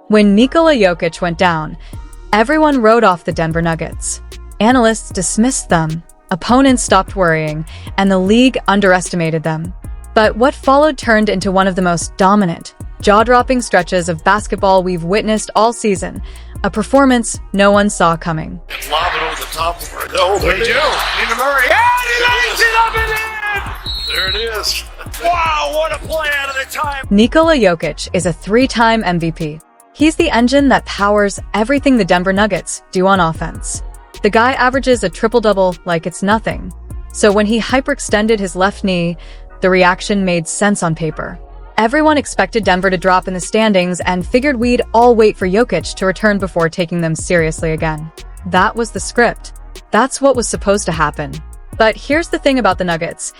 When Nikola Jokic went down, everyone wrote off the Denver Nuggets. Analysts dismissed them, opponents stopped worrying, and the league underestimated them. But what followed turned into one of the most dominant, jaw-dropping stretches of basketball we've witnessed all season, a performance no one saw coming. Lob it over the top of her. Oh, they do. Into Murray. And he lays it up and in! There it is. Wow, what a play out of the time. Nikola Jokic is a three-time MVP. He's the engine that powers everything the Denver Nuggets do on offense. The guy averages a triple-double like it's nothing. So when he hyperextended his left knee, the reaction made sense on paper. Everyone expected Denver to drop in the standings and figured we'd all wait for Jokic to return before taking them seriously again. That was the script. That's what was supposed to happen. But here's the thing about the Nuggets.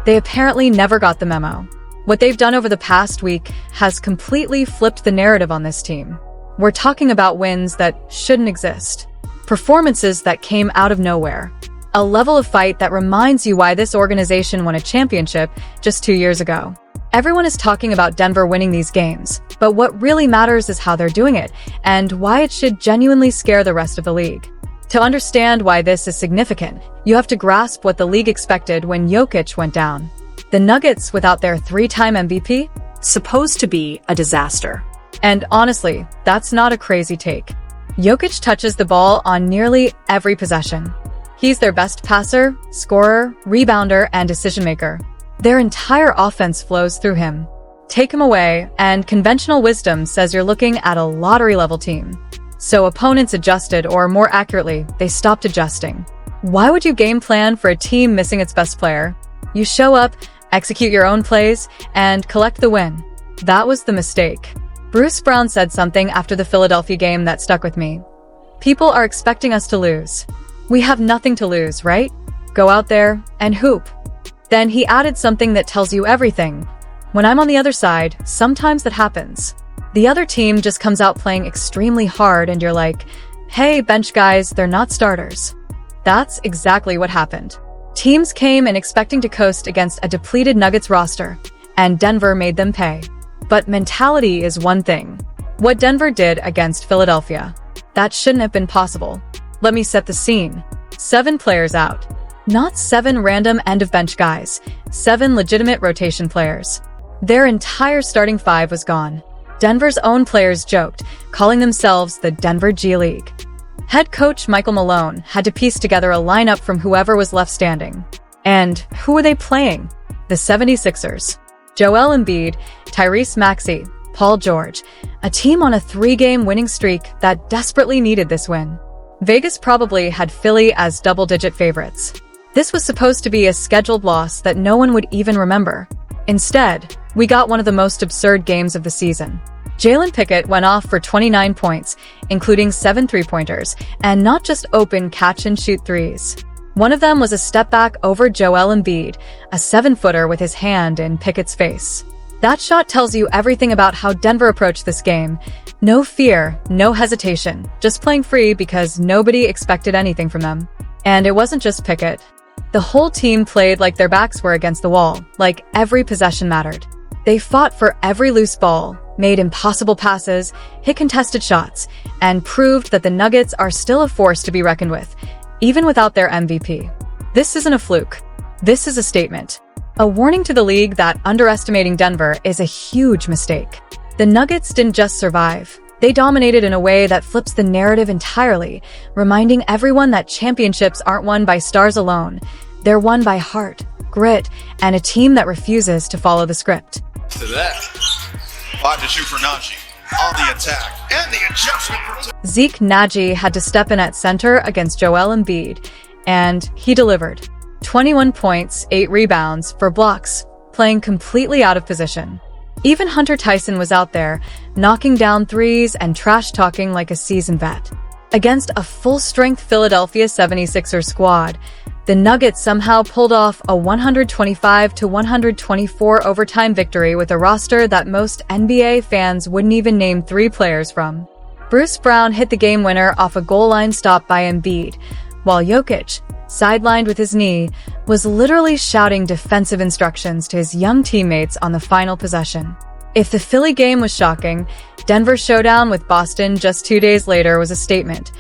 They apparently never got the memo. What they've done over the past week has completely flipped the narrative on this team. We're talking about wins that shouldn't exist. Performances that came out of nowhere. A level of fight that reminds you why this organization won a championship just 2 years ago. Everyone is talking about Denver winning these games, but what really matters is how they're doing it, and why it should genuinely scare the rest of the league. To understand why this is significant, you have to grasp what the league expected when Jokic went down. The Nuggets, without their three-time MVP, Supposed to be a disaster. and honestly, that's not a crazy take. Jokic touches the ball on nearly every possession. He's their best passer, scorer, rebounder, and decision-maker. Their entire offense flows through him. Take him away, and conventional wisdom says you're looking at a lottery-level team. So opponents adjusted, or more accurately, they stopped adjusting. Why would you game plan for a team missing its best player? You show up, execute your own plays, and collect the win. That was the mistake. Bruce Brown said something after the Philadelphia game that stuck with me. People are expecting us to lose. We have nothing to lose, right? Go out there and hoop. Then he added something that tells you everything. When I'm on the other side, sometimes that happens. The other team just comes out playing extremely hard and you're like, hey, bench guys, they're not starters. That's exactly what happened. Teams came in expecting to coast against a depleted Nuggets roster, and Denver made them pay. But mentality is one thing. What Denver did against Philadelphia, that shouldn't have been possible. Let me set the scene. 7 players out. Not 7 random end-of-bench guys, 7 legitimate rotation players. Their entire starting 5 was gone. Denver's own players joked, calling themselves the Denver G League. Head coach Michael Malone had to piece together a lineup from whoever was left standing. And who were they playing? The 76ers. Joel Embiid, Tyrese Maxey, Paul George, a team on a 3-game winning streak that desperately needed this win. Vegas probably had Philly as double-digit favorites. This was supposed to be a scheduled loss that no one would even remember. Instead, we got one of the most absurd games of the season. Jalen Pickett went off for 29 points, including 7 three-pointers, and not just open catch-and-shoot threes. One of them was a step back over Joel Embiid, a 7-footer with his hand in Pickett's face. That shot tells you everything about how Denver approached this game. No fear, no hesitation, just playing free because nobody expected anything from them. And it wasn't just Pickett. The whole team played like their backs were against the wall, like every possession mattered. They fought for every loose ball, made impossible passes, hit contested shots, and proved that the Nuggets are still a force to be reckoned with, even without their MVP. This isn't a fluke. This is a statement. A warning to the league that underestimating Denver is a huge mistake. The Nuggets didn't just survive. They dominated in a way that flips the narrative entirely, reminding everyone that championships aren't won by stars alone. They're won by heart, grit, and a team that refuses to follow the script. To that. 5 to shoot for Najee. On the attack. And the adjustment for Zeke Nagy had to step in at center against Joel Embiid, and he delivered. 21 points, 8 rebounds, 4 blocks, playing completely out of position. Even Hunter Tyson was out there, knocking down threes and trash-talking like a seasoned vet. Against a full-strength Philadelphia 76ers squad, the Nuggets somehow pulled off a 125-124 overtime victory with a roster that most NBA fans wouldn't even name 3 players from. Bruce Brown hit the game winner off a goal line stop by Embiid, while Jokic, sidelined with his knee, was literally shouting defensive instructions to his young teammates on the final possession. If the Philly game was shocking, Denver's showdown with Boston just 2 days later was a statement.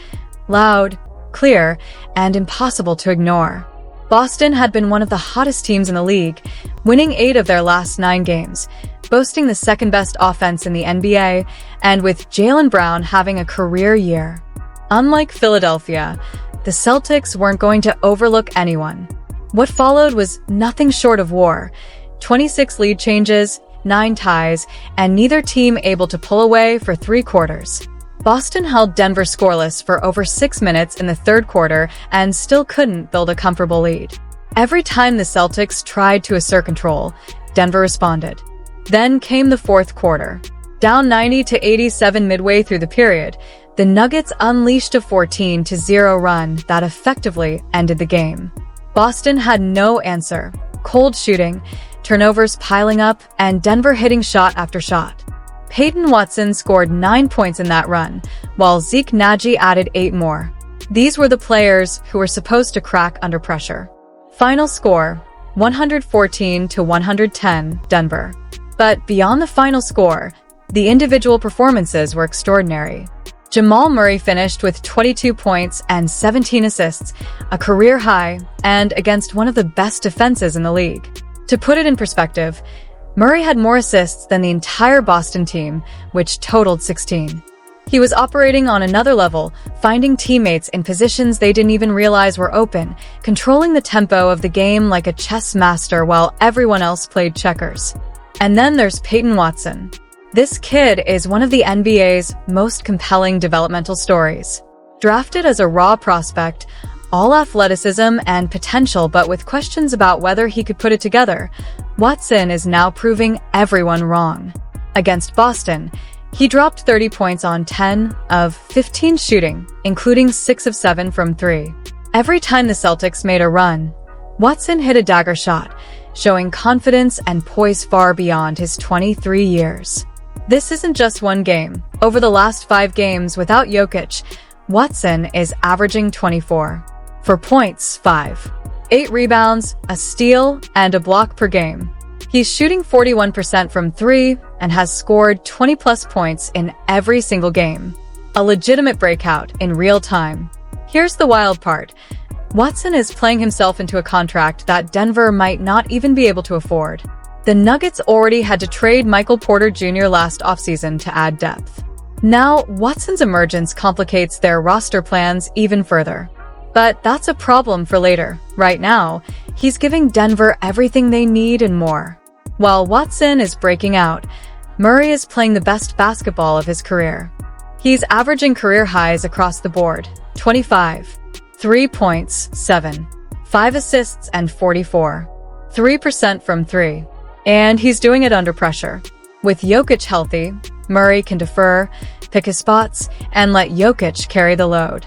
Loud, clear, and impossible to ignore. Boston had been one of the hottest teams in the league, winning 8 of their last 9 games, boasting the second-best offense in the NBA, and with Jaylen Brown having a career year. Unlike Philadelphia, the Celtics weren't going to overlook anyone. What followed was nothing short of war. 26 lead changes, 9 ties, and neither team able to pull away for 3 quarters. Boston held Denver scoreless for over 6 minutes in the third quarter and still couldn't build a comfortable lead. Every time the Celtics tried to assert control, Denver responded. Then came the fourth quarter. Down 90-87 midway through the period, the Nuggets unleashed a 14-0 run that effectively ended the game. Boston had no answer. Cold shooting, turnovers piling up, and Denver hitting shot after shot. Peyton Watson scored 9 points in that run, while Zeke Nagy added 8 more. These were the players who were supposed to crack under pressure. Final score, 114-110, Denver. But beyond the final score, the individual performances were extraordinary. Jamal Murray finished with 22 points and 17 assists, a career high, and against one of the best defenses in the league. To put it in perspective, Murray had more assists than the entire Boston team, which totaled 16. He was operating on another level, finding teammates in positions they didn't even realize were open, controlling the tempo of the game like a chess master while everyone else played checkers. And then there's Peyton Watson. This kid is one of the NBA's most compelling developmental stories. Drafted as a raw prospect, all athleticism and potential but with questions about whether he could put it together, Watson is now proving everyone wrong. Against Boston, he dropped 30 points on 10 of 15 shooting, including 6 of 7 from 3. Every time the Celtics made a run, Watson hit a dagger shot, showing confidence and poise far beyond his 23 years. This isn't just one game. Over the last 5 games without Jokic, Watson is averaging 24. For points, 5. 8 rebounds, a steal, and a block per game. He's shooting 41% from 3 and has scored 20-plus points in every single game. A legitimate breakout in real time. Here's the wild part. Watson is playing himself into a contract that Denver might not even be able to afford. The Nuggets already had to trade Michael Porter Jr. last offseason to add depth. Now, Watson's emergence complicates their roster plans even further. But that's a problem for later. Right now, he's giving Denver everything they need and more. While Watson is breaking out, Murray is playing the best basketball of his career. He's averaging career highs across the board: 25, 3 points, 7, 5 assists, and 44. 3% from 3. And he's doing it under pressure. With Jokic healthy, Murray can defer, pick his spots, and let Jokic carry the load.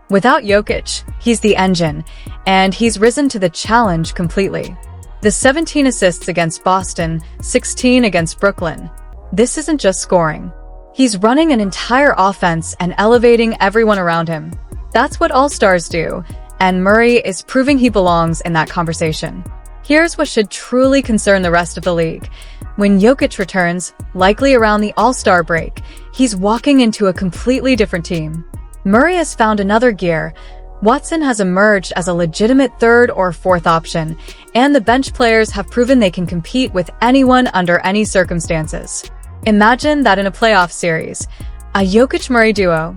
Without Jokic, he's the engine, and he's risen to the challenge completely. The 17 assists against Boston, 16 against Brooklyn. This isn't just scoring. He's running an entire offense and elevating everyone around him. That's what all-stars do, and Murray is proving he belongs in that conversation. Here's what should truly concern the rest of the league. When Jokic returns, likely around the All-Star break, he's walking into a completely different team. Murray has found another gear. Watson has emerged as a legitimate third or fourth option, and the bench players have proven they can compete with anyone under any circumstances. Imagine that in a playoff series, a Jokic-Murray duo,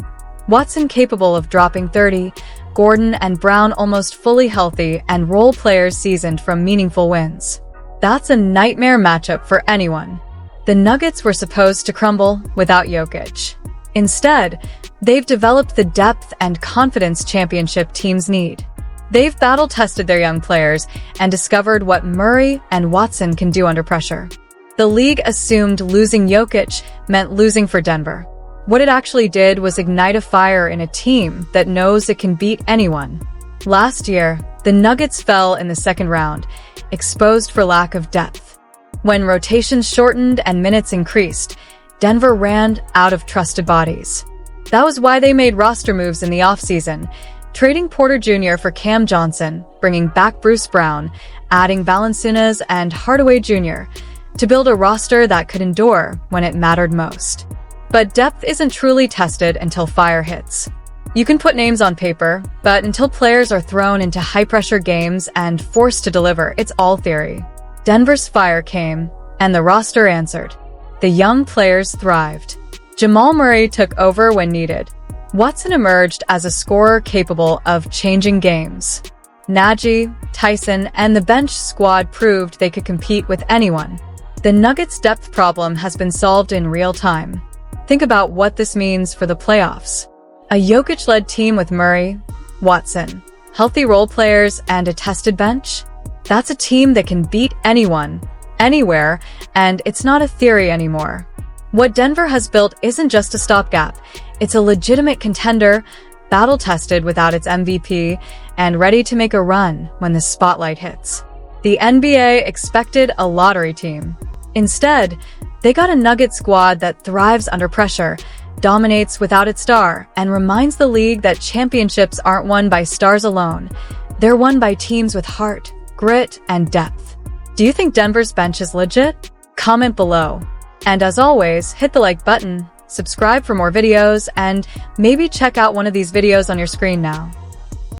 Watson capable of dropping 30, Gordon and Brown almost fully healthy, and role players seasoned from meaningful wins. That's a nightmare matchup for anyone. The Nuggets were supposed to crumble without Jokic. Instead, they've developed the depth and confidence championship teams need. They've battle-tested their young players and discovered what Murray and Watson can do under pressure. The league assumed losing Jokic meant losing for Denver. What it actually did was ignite a fire in a team that knows it can beat anyone. Last year, the Nuggets fell in the second round, exposed for lack of depth. When rotations shortened and minutes increased, Denver ran out of trusted bodies. That was why they made roster moves in the offseason, trading Porter Jr. for Cam Johnson, bringing back Bruce Brown, adding Valanciunas and Hardaway Jr. to build a roster that could endure when it mattered most. But depth isn't truly tested until fire hits. You can put names on paper, but until players are thrown into high-pressure games and forced to deliver, it's all theory. Denver's fire came, and the roster answered. The young players thrived. Jamal Murray took over when needed. Watson emerged as a scorer capable of changing games. Nagy, Tyson, and the bench squad proved they could compete with anyone. The Nuggets' depth problem has been solved in real time. Think about what this means for the playoffs. A Jokic-led team with Murray, Watson, healthy role players, and a tested bench? That's a team that can beat anyone, anywhere, and it's not a theory anymore. What Denver has built isn't just a stopgap. It's a legitimate contender, battle-tested without its MVP, and ready to make a run when the spotlight hits. The NBA expected a lottery team. Instead, they got a Nugget squad that thrives under pressure, dominates without its star, and reminds the league that championships aren't won by stars alone. They're won by teams with heart, grit, and depth. Do you think Denver's bench is legit? Comment below. And as always, hit the like button, subscribe for more videos, and maybe check out one of these videos on your screen now.